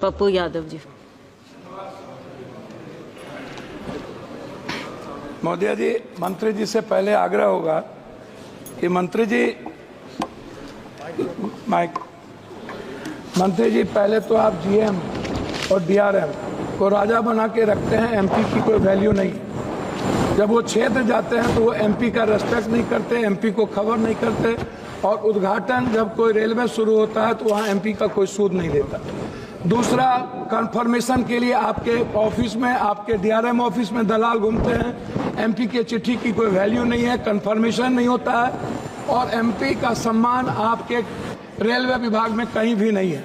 पप्पू यादव जी। महोदय जी, मंत्री जी से पहले आग्रह होगा कि मंत्री जी पहले तो आप जीएम और डीआरएम को राजा बना के रखते हैं, एमपी की कोई वैल्यू नहीं। जब वो क्षेत्र जाते हैं तो वो एमपी का रेस्पेक्ट नहीं करते, एमपी को खबर नहीं करते, और उद्घाटन जब कोई रेलवे शुरू होता है तो वहाँ एमपी का कोई सूद नहीं लेता। दूसरा, कंफर्मेशन के लिए आपके ऑफिस में, आपके डीआरएम ऑफिस में दलाल घूमते हैं। एमपी के चिट्ठी की कोई वैल्यू नहीं है, कंफर्मेशन नहीं होता है, और एमपी का सम्मान आपके रेलवे विभाग में कहीं भी नहीं है।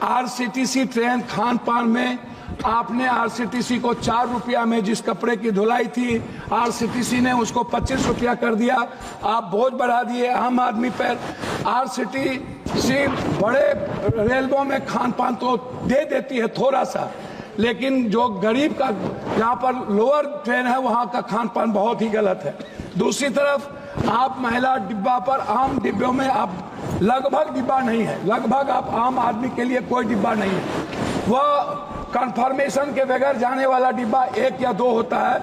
आरसीटीसी ट्रेन खान पान में आपने आरसीटीसी को 4 रुपया में जिस कपड़े की धुलाई थी, आरसीटीसी ने उसको 25 रुपया कर दिया। आप बोझ बढ़ा दिए आम आदमी पर। आरसीटीसी बड़े रेलवों में खान पान तो दे देती है थोड़ा सा, लेकिन जो गरीब का जहाँ पर लोअर ट्रेन है वहाँ का खान पान बहुत ही गलत है। दूसरी तरफ आप महिला डिब्बा पर, आम डिब्बों में आप लगभग डिब्बा नहीं है, लगभग आप आम आदमी के लिए कोई डिब्बा नहीं है। वह कंफर्मेशन के बगैर जाने वाला डिब्बा 1 या 2 होता है।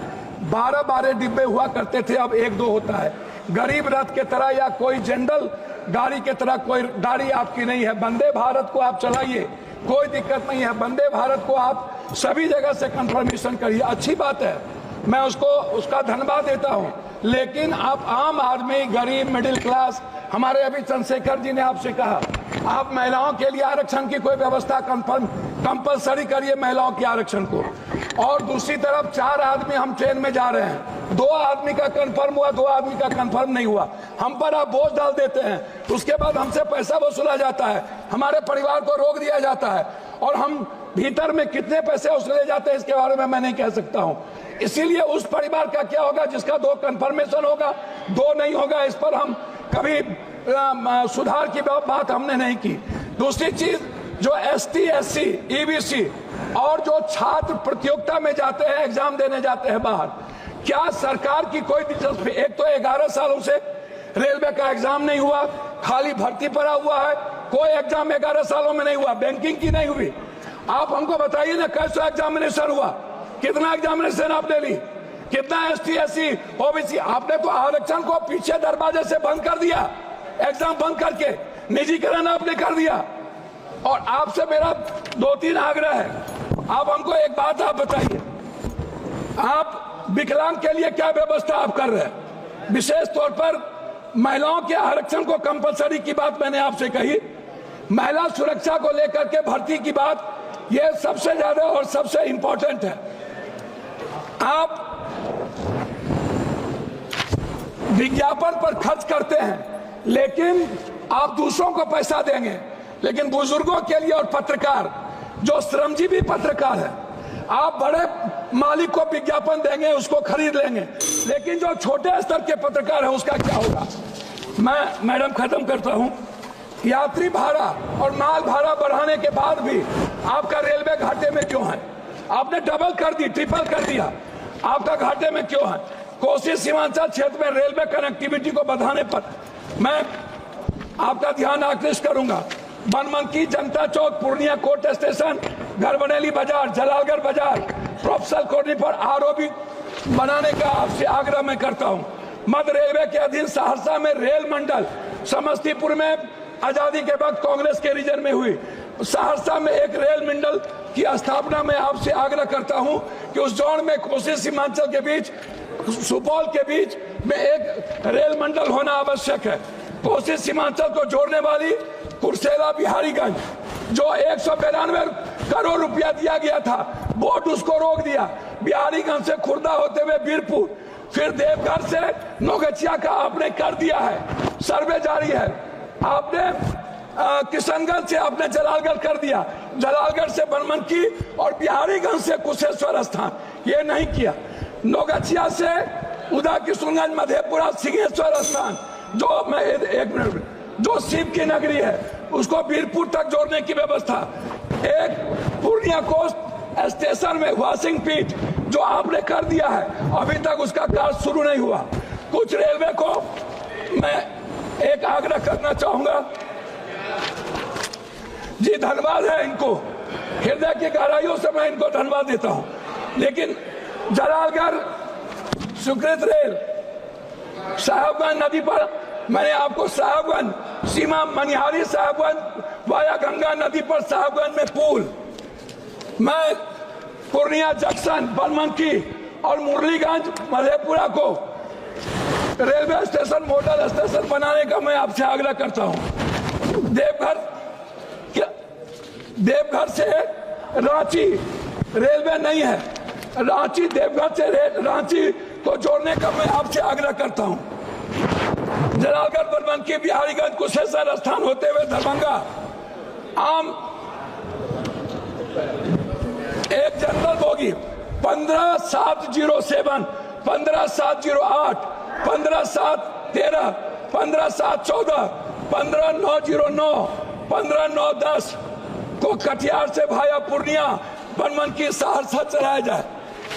12 डिब्बे हुआ करते थे, अब 1-2 होता है। गरीब रथ के तरह या कोई जनरल गाड़ी के तरह कोई गाड़ी आपकी नहीं है। वंदे भारत को आप चलाइए, कोई दिक्कत नहीं है। वंदे भारत को आप सभी जगह से कंफर्मेशन करिए, अच्छी बात है, मैं उसका धन्यवाद देता हूं। लेकिन आप आम आदमी, गरीब, मिडिल क्लास, हमारे अभी चंद्रशेखर जी ने आपसे कहा आप महिलाओं के लिए आरक्षण की कोई व्यवस्था कंपलसरी करिए, महिलाओं के आरक्षण को। और दूसरी तरफ 4 आदमी हम ट्रेन में जा रहे हैं, 2 आदमी का कंफर्म हुआ, 2 आदमी का कंफर्म नहीं हुआ, हम पर आप बोझ डाल देते हैं। उसके बाद हमसे पैसा वसूला जाता है, हमारे परिवार को रोक दिया जाता है, और हम भीतर में कितने पैसे वसूले जाते हैं इसके बारे में मैं नहीं कह सकता हूं। इसीलिए उस परिवार का क्या होगा जिसका 2 कंफर्मेशन होगा, 2 नहीं होगा, इस पर हम कभी सुधार की बात हमने नहीं की। दूसरी चीज, जो एसटी, एससी, ईबीसी और जो छात्र प्रतियोगिता में जाते हैं, एग्जाम देने जाते हैं बाहर, क्या सरकार की कोई दिलचस्पी? एक तो 11 सालों से रेलवे का एग्जाम नहीं हुआ, खाली भर्ती पड़ा हुआ है, कोई एग्जाम 11 सालों में नहीं हुआ, बैंकिंग की नहीं हुई। आप हमको बताइए ना, कैसा एग्जामिनेशन हुआ, कितना एग्जामिनेशन आपने ली, कितना एसटी, एससी, ओबीसी? आपने तो आरक्षण को पीछे दरवाजे से बंद कर दिया, एग्जाम बंद करके निजीकरण आपने कर दिया। और आपसे मेरा 2-3 आग्रह है, आप हमको एक बात आप बताइए, आप विकलांग के लिए क्या व्यवस्था आप कर रहे हैं? विशेष तौर पर महिलाओं के आरक्षण को कंपलसरी की बात मैंने आपसे कही, महिला सुरक्षा को लेकर के भर्ती की बात, ये सबसे ज्यादा और सबसे इंपॉर्टेंट है। आप विज्ञापन पर खर्च करते हैं, लेकिन आप दूसरों को पैसा देंगे, लेकिन बुजुर्गों के लिए और पत्रकार, जो श्रमजीवी पत्रकार है, आप बड़े मालिक को विज्ञापन देंगे, उसको खरीद लेंगे, लेकिन जो छोटे स्तर के पत्रकार हैं उसका क्या होगा? मैं मैडम खत्म करता हूं। यात्री भाड़ा और माल भाड़ा बढ़ाने के बाद भी आपका रेलवे घाटे में क्यों है? आपने डबल कर दी, ट्रिपल कर दिया, आपका घाटे में क्यों है? कोसी सीमांचल क्षेत्र में रेलवे कनेक्टिविटी को बढ़ाने पर मैं आपका ध्यान आकृष्ट करूंगा। बनमनकी, जनता चौक, पूर्णिया कोर्ट स्टेशन, घरबनेली बाजार, जलालगढ़ बाजार, प्रोफेसर कॉलोनी पर आरओबी बनाने का आपसे आग्रह मैं करता हूं। मध्य रेलवे के अधीन सहरसा में रेल मंडल, समस्तीपुर में आजादी के वक्त कांग्रेस के रीजन में हुई, सहरसा में एक रेल मंडल की स्थापना में आपसे आग्रह करता हूं कि उस जोन में कोसी सीमांचल के बीच, सुपौल के बीच में एक रेल मंडल होना आवश्यक है। कोसी सीमांचल को जोड़ने वाली कुर्सेला बिहारीगंज, जो 192 करोड़ रुपया दिया गया था, बोर्ड उसको रोक दिया। बिहारीगंज से खुर्दा होते हुए बीरपुर, फिर देवघर से नौगछिया का आपने कर दिया है, सर्वे जारी है। आपने किशनगंज से आपने जलालगढ़ कर दिया, जलालगढ़ से बनमनकी और बिहारीगंज से कुशेश्वर स्थान, ये नहीं किया। नौगछिया से उदा किशनगंज, मधेपुरा, सिंहेश्वर स्थान, जो मैं एक मिनट, जो शिव की नगरी है, उसको बीरपुर तक जोड़ने की व्यवस्था। एक पूर्णिया कोस्ट स्टेशन में वॉशिंग पीट जो आपने कर दिया है, अभी तक उसका कार्य शुरू नहीं हुआ। कुछ रेलवे को मैं एक आग्रह करना चाहूंगा जी, धन्यवाद है इनको, हृदय की गहराइयों से मैं इनको धन्यवाद देता हूं। लेकिन जलालगढ़ सुकृत रेल साहेबगंज नदी पर मैंने आपको साहेबगंज सीमा मनिहारी साहेबगंज वाया गंगा नदी पर साहेबगंज में पुल, मैं पूर्णिया जंक्शन बनमनखी और मुरलीगंज मधेपुरा को रेलवे स्टेशन मॉडल स्टेशन बनाने का मैं आपसे आग्रह करता हूं। देवघर से रांची रेलवे नहीं है, रांची देवघर से रांची को जोड़ने का मैं आपसे आग्रह करता हूं। जलालगढ़ बनमनखी बिहारीगंज कुशेश्वर स्थान होते हुए दरभंगा आम एक जनरल बोगी 15707, 15708, 15713, 15714, 15909, 15910 को कटिहार से भाया पूर्णिया बनमनखी सहरसा चलाया जाए।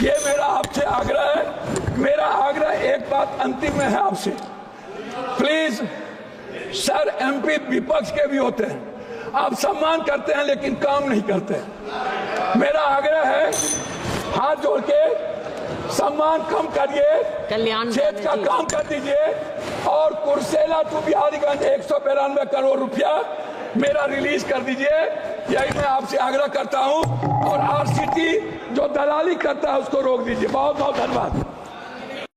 ये मेरा आपसे आग्रह है। मेरा आग्रह एक बात अंतिम में है आपसे, प्लीज सर, एमपी विपक्ष के भी होते हैं, आप सम्मान करते हैं लेकिन काम नहीं करते। मेरा आग्रह है, हाथ जोड़ के सम्मान कम करिए, खेत का काम कर दीजिए और कुर्सेला टू बिहारीगंज 192 करोड़ रुपया मेरा रिलीज कर दीजिए। यही मैं आपसे आग्रह करता हूं और आरसीटी जो दलाली करता है उसको रोक दीजिए। बहुत बहुत धन्यवाद।